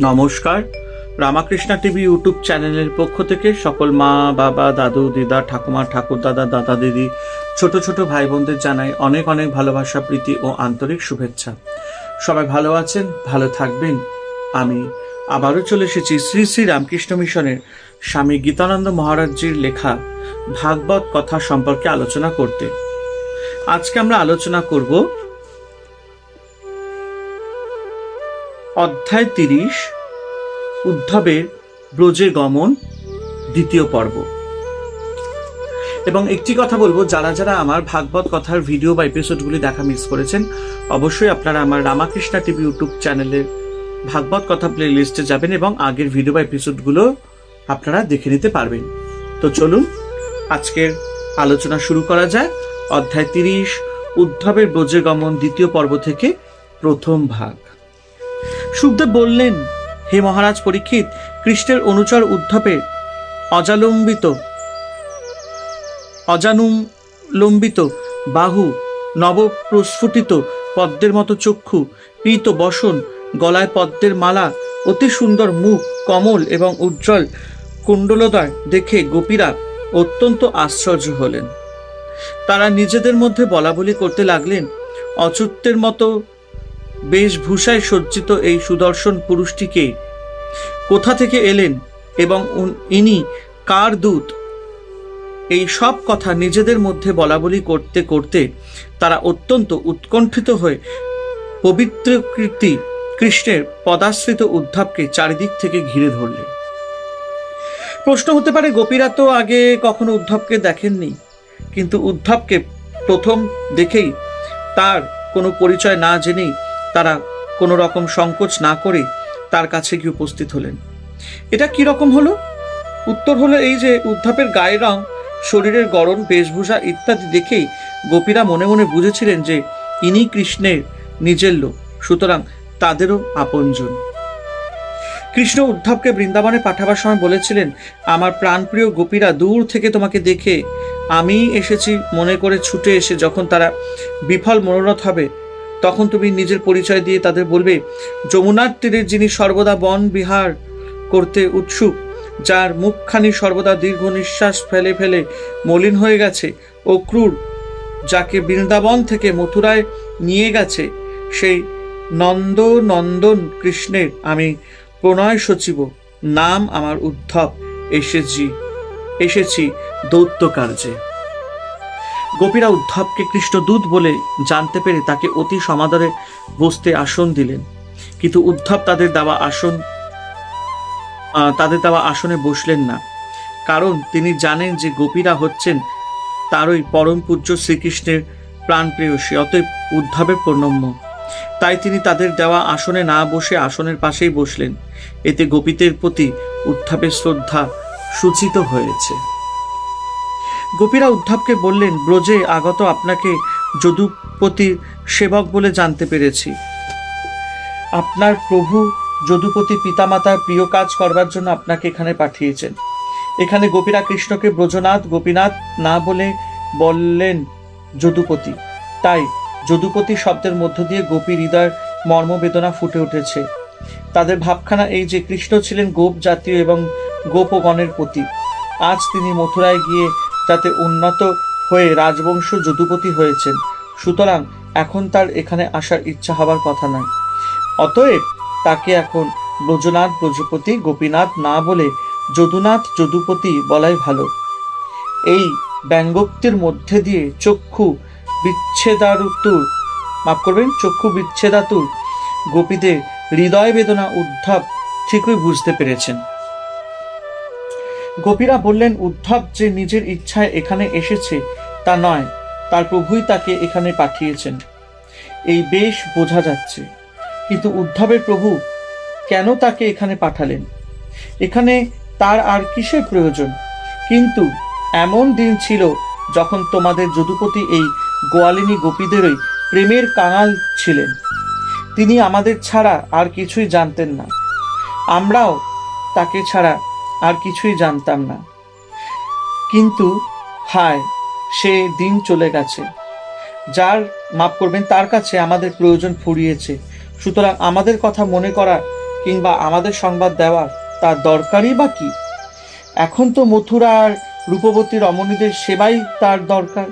নমস্কার। Ramakrishna TV YouTube চ্যানেলের পক্ষ থেকে সকল মা বাবা দাদু দিদা ঠাকুমা ঠাকুরদাদা দাদা দিদি ছোট ছোট ভাই বোনদের জানাই অনেক অনেক ভালোবাসা প্রীতি ও আন্তরিক শুভেচ্ছা। সবাই ভালো আছেন, ভালো থাকবেন। আমি আবারও চলে এসেছি শ্রী শ্রী রামকৃষ্ণ মিশনের স্বামী গীতানন্দ মহারাজজির লেখা ভাগবত কথা সম্পর্কে আলোচনা করতে। আজকে আমরা আলোচনা করব অধ্যায় 30 উদ্ধবের ব্রজে গমন দ্বিতীয় পর্ব। এবং একটি কথা বলবো, যারা যারা আমার ভাগবত কথার ভিডিও বা এপিসোডগুলি দেখা মিস করেছেন, অবশ্যই আপনারা আমার রামাকৃষ্ণা টিভি ইউটিউব চ্যানেলের ভাগবত কথা প্লে লিস্টে যাবেন এবং আগের ভিডিও বা এপিসোডগুলো আপনারা দেখে নিতে পারবেন। তো চলুন আজকের আলোচনা শুরু করা যায়। অধ্যায় 30 উদ্ধবের ব্রজে গমন দ্বিতীয় পর্ব থেকে প্রথম ভাগ। সুখদেব বললেন, হে মহারাজ পরীক্ষিত, কৃষ্ণের অনুচর উদ্ধবের অজানুলম্বিত বাহু, নবপ্রস্ফুটিত পদ্মের মতো চক্ষু, পীত বসন, গলায় পদ্মের মালা, অতি সুন্দর মুখ, কমল এবং উজ্জ্বল কুণ্ডলোদয় দেখে গোপীরা অত্যন্ত আশ্চর্য হলেন। তারা নিজেদের মধ্যে বলাবলি করতে লাগলেন, অচ্যুতের মতো বেশভূষায় সজ্জিত এই সুদর্শন পুরুষটিকে কোথা থেকে এলেন এবং ইনি কার দূত? এই সব কথা নিজেদের মধ্যে বলাবলি করতে করতে তারা অত্যন্ত উৎকণ্ঠিত হয়ে পবিত্র কীর্তি কৃষ্ণের পদাশ্রিত উদ্ধবকে চারিদিক থেকে ঘিরে ধরলেন। প্রশ্ন হতে পারে, গোপীরা তো আগে কখনো উদ্ধবকে দেখেননি, কিন্তু উদ্ধবকে প্রথম দেখেই তার কোনো পরিচয় না জেনেই তারা কোনো রকম সংকোচ না করে তার কাছে গিয়ে উপস্থিত হলেন। এটা কি রকম হলো? উত্তর হলো এই যে, উদ্ধবের গায়ের রং, শরীরের গড়ন, বেশভূষা ইত্যাদি দেখেই গোপীরা মনে মনে বুঝেছিলেন যে ইনি কৃষ্ণের নিজের লোক, সুতরাং তাদেরও আপনজন। কৃষ্ণ উদ্ধবকে বৃন্দাবনে পাঠাবার সময় বলেছিলেন, আমার প্রাণপ্রিয় গোপীরা দূর থেকে তোমাকে দেখে আমি এসেছি মনে করে ছুটে এসে যখন তারা বিফল মনোরথ হবে, তখন তুমি নিজের পরিচয় দিয়ে তাদের বলবে, যমুনার তীরে যিনি সর্বদা বন বিহার করতে উৎসুক, যার মুখখানি সর্বদা দীর্ঘ নিঃশ্বাস ফেলে ফেলে মলিন হয়ে গেছে, ও ক্রূর, যাকে বৃন্দাবন থেকে মথুরায় নিয়ে গেছে, সেই নন্দন কৃষ্ণের আমি প্রণয় সচিব, নাম আমার উদ্ধব, এসেছি দৈত্য কার্যে। গোপীরা উদ্ধবকে কৃষ্ণদূত বলে জানতে পেরে তাকে অতি সমাদরে বসতে আসন দিলেন, কিন্তু উদ্ধব তাদের দেওয়া আসনে বসলেন না, কারণ তিনি জানেন যে গোপীরা হচ্ছেন তারই পরম পূজ্য শ্রীকৃষ্ণের প্রাণপ্রেয়সী, অতএব উদ্ধবের প্রণম্য। তাই তিনি তাদের দেওয়া আসনে না বসে আসনের পাশেই বসলেন। এতে গোপীদের প্রতি উদ্ধবের শ্রদ্ধা সূচিত হয়েছে। গোপীরা উদ্ধবকে বললেন, ব্রজে আগত আপনাকে যদুপতির সেবক বলে জানতে পেরেছি। আপনার প্রভু যদুপতি পিতামাতার প্রিয় কাজ করবার জন্য আপনাকে এখানে পাঠিয়েছেন। এখানে গোপীরা কৃষ্ণকে ব্রজনাথ গোপীনাথ না বলে বললেন যদুপতি, তাই যদুপতি শব্দের মধ্য দিয়ে গোপী হৃদয়ের মর্মবেদনা ফুটে উঠেছে। তাদের ভাবখানা এই যে, কৃষ্ণ ছিলেন গোপ জাতীয় এবং গোপগণের পতি। আজ তিনি মথুরায় গিয়ে যাতে উন্নত হয়ে রাজবংশ যদুপতি হয়েছেন, সুতরাং এখন তার এখানে আসার ইচ্ছা হবার কথা নয়। অতএব তাকে এখন ব্রজনাথ ব্রজপতি গোপীনাথ না বলে যদুনাথ যদুপতি বলাই ভালো। এই ব্যঙ্গোক্তির মধ্যে দিয়ে চক্ষু বিচ্ছেদাতুর গোপীদের হৃদয় বেদনা উদ্ধব ঠিকই বুঝতে পেরেছেন। গোপীরা বললেন, উদ্ধব যে নিজের ইচ্ছায় এখানে এসেছে তা নয়, তার প্রভুই তাকে এখানে পাঠিয়েছেন, এই বেশ বোঝা যাচ্ছে। কিন্তু উদ্ধবের প্রভু কেন তাকে এখানে পাঠালেন? এখানে তার আর কিসের প্রয়োজন? কিন্তু এমন দিন ছিল যখন তোমাদের যদুপতি এই গোয়ালিনী গোপীদেরই প্রেমের কাঙাল ছিলেন। তিনি আমাদের ছাড়া আর কিছুই জানতেন না, আমরাও তাকে ছাড়া আর কিছুই জানতাম না। কিন্তু হায়, সে দিন চলে গেছে। তার কাছে আমাদের প্রয়োজন ফুরিয়েছে। সুতরাং আমাদের কথা মনে করা কিংবা আমাদের সংবাদ দেওয়ার তার দরকারই বা কি? এখন তো মথুরার রূপবতী রমণীদের সেবাই তার দরকার।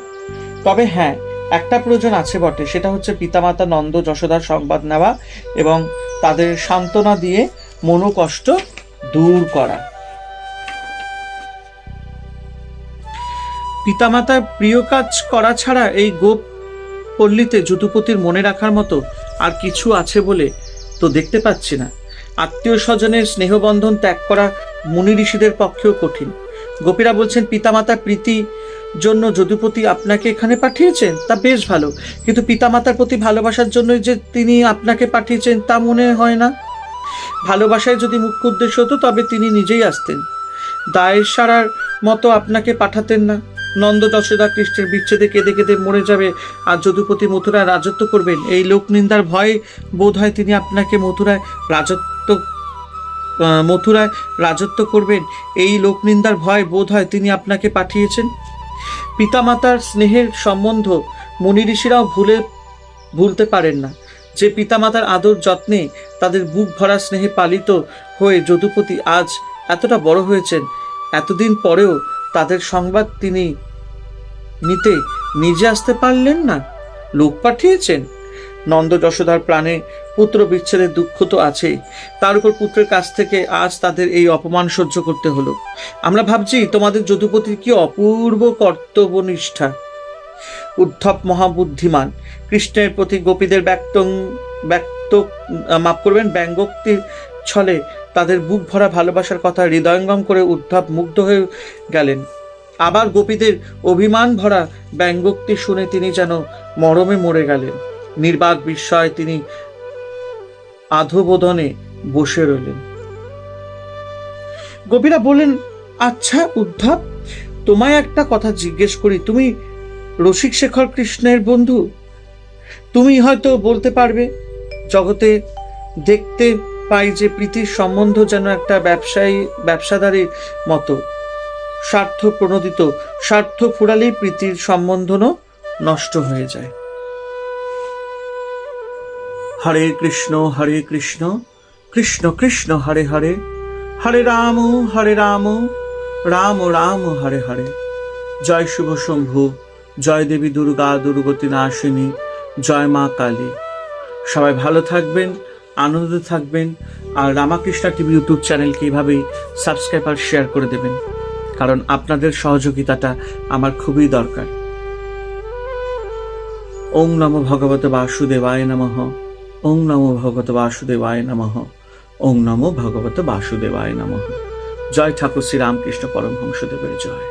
তবে হ্যাঁ, একটা প্রয়োজন আছে বটে, সেটা হচ্ছে পিতামাতা নন্দ যশোদার সংবাদ নেওয়া এবং তাদের সান্ত্বনা দিয়ে মনোকষ্ট দূর করা। পিতামাতার প্রিয় কাজ করা ছাড়া এই গোপ পল্লীতে যদুপতির মনে রাখার মতো আর কিছু আছে বলে তো দেখতে পাচ্ছি না। আত্মীয় স্বজনের স্নেহবন্ধন ত্যাগ করা মুনি ঋষিদের পক্ষেও কঠিন। গোপীরা বলছেন পিতামাতার প্রীতি জন্য যদুপতি আপনাকে এখানে পাঠিয়েছেন, তা বেশ ভালো, কিন্তু পিতামাতার প্রতি ভালোবাসার জন্য যে তিনি আপনাকে পাঠিয়েছেন তা মনে হয় না। ভালোবাসায় যদি মুখ্য উদ্দেশ্য হতো তবে তিনি নিজেই আসতেন, দায়ের সারার মতো আপনাকে পাঠাতেন না। নন্দ যশোদা কৃষ্ণের বিচ্ছেদে কেঁদে কেঁদে মরে যাবে আর যদুপতি মথুরায় রাজত্ব করবেন, এই লোক নিন্দার ভয়ে বোধ হয় তিনি আপনাকে মথুরায় রাজত্ব করবেন, এই লোক নিন্দার ভয় বোধ হয় তিনি আপনাকে পাঠিয়েছেন। পিতামাতার স্নেহের সম্বন্ধ মুনি ঋষিরাও ভুলতে পারেন না। যে পিতামাতার আদর যত্নে তাদের বুক ভরা স্নেহে পালিত হয়ে যদুপতি আজ এতটা বড় হয়েছেন, এতদিন পরেও তাদের সংবাদ তিনি নিতে নিজে আসতে পারলেন না, লোক পাঠিয়েছেন। নন্দ যশোদার প্রাণে পুত্র বিচ্ছেদের দুঃখ তো আছে, তার উপর পুত্রের কাছ থেকে আজ তাদের এই অপমান সহ্য করতে হলো। আমরা ভাবছি তোমাদের যদুপতির কি অপূর্ব কর্তব্যনিষ্ঠা। উদ্ধব মহাবুদ্ধিমান, কৃষ্ণের প্রতি গোপীদের ব্যঙ্গোক্তির ছলে তাদের বুক ভরা ভালোবাসার কথা হৃদয়ঙ্গম করে উদ্ধব মুগ্ধ হয়ে গেলেন। আবার গোপীদের অভিমান ভরা ব্যঙ্গোক্তি শুনে তিনি যেন মরমে মরে গেলেন। নির্বাক বিস্ময়ে তিনি আধবোদনে বসে রইলেন। গোপীরা বললেন, আচ্ছা উদ্ধব, তোমায় একটা কথা জিজ্ঞেস করি, তুমি রসিক শেখর কৃষ্ণের বন্ধু, তুমি হয়তো বলতে পারবে। জগতে দেখতে পাই যে প্রীতির সম্বন্ধ যেন একটা ব্যবসাদারির মতো, স্বার্থ প্রণোদিত, স্বার্থ ফুরালেই প্রীতির সম্বন্ধনও নষ্ট হয়ে যায়। হরে কৃষ্ণ কৃষ্ণ কৃষ্ণ হরে হরে, হরে রাম রাম রাম হরে হরে। জয় শুভ শম্ভু, জয় দেবী দুর্গা দুর্গতি নাশিনী, জয় মা কালী। সবাই ভালো থাকবেন, আনন্দে থাকবেন, আর রামাকৃষ্ণ টিভি ইউটিউব চ্যানেলকে এইভাবেই সাবস্ক্রাইব আর শেয়ার করে দেবেন, কারণ আপনাদের সহযোগিতাটা আমার খুবই দরকার। ওং নমো ভগবতে বাসুদেবায় নমঃ, ওং নমো ভগবতে বাসুদেবায় নমঃ, ওং নমো ভগবতে বাসুদেবায় নমঃ। জয় ঠাকুর শ্রী রামকৃষ্ণ পরমহংসদেবের জয়।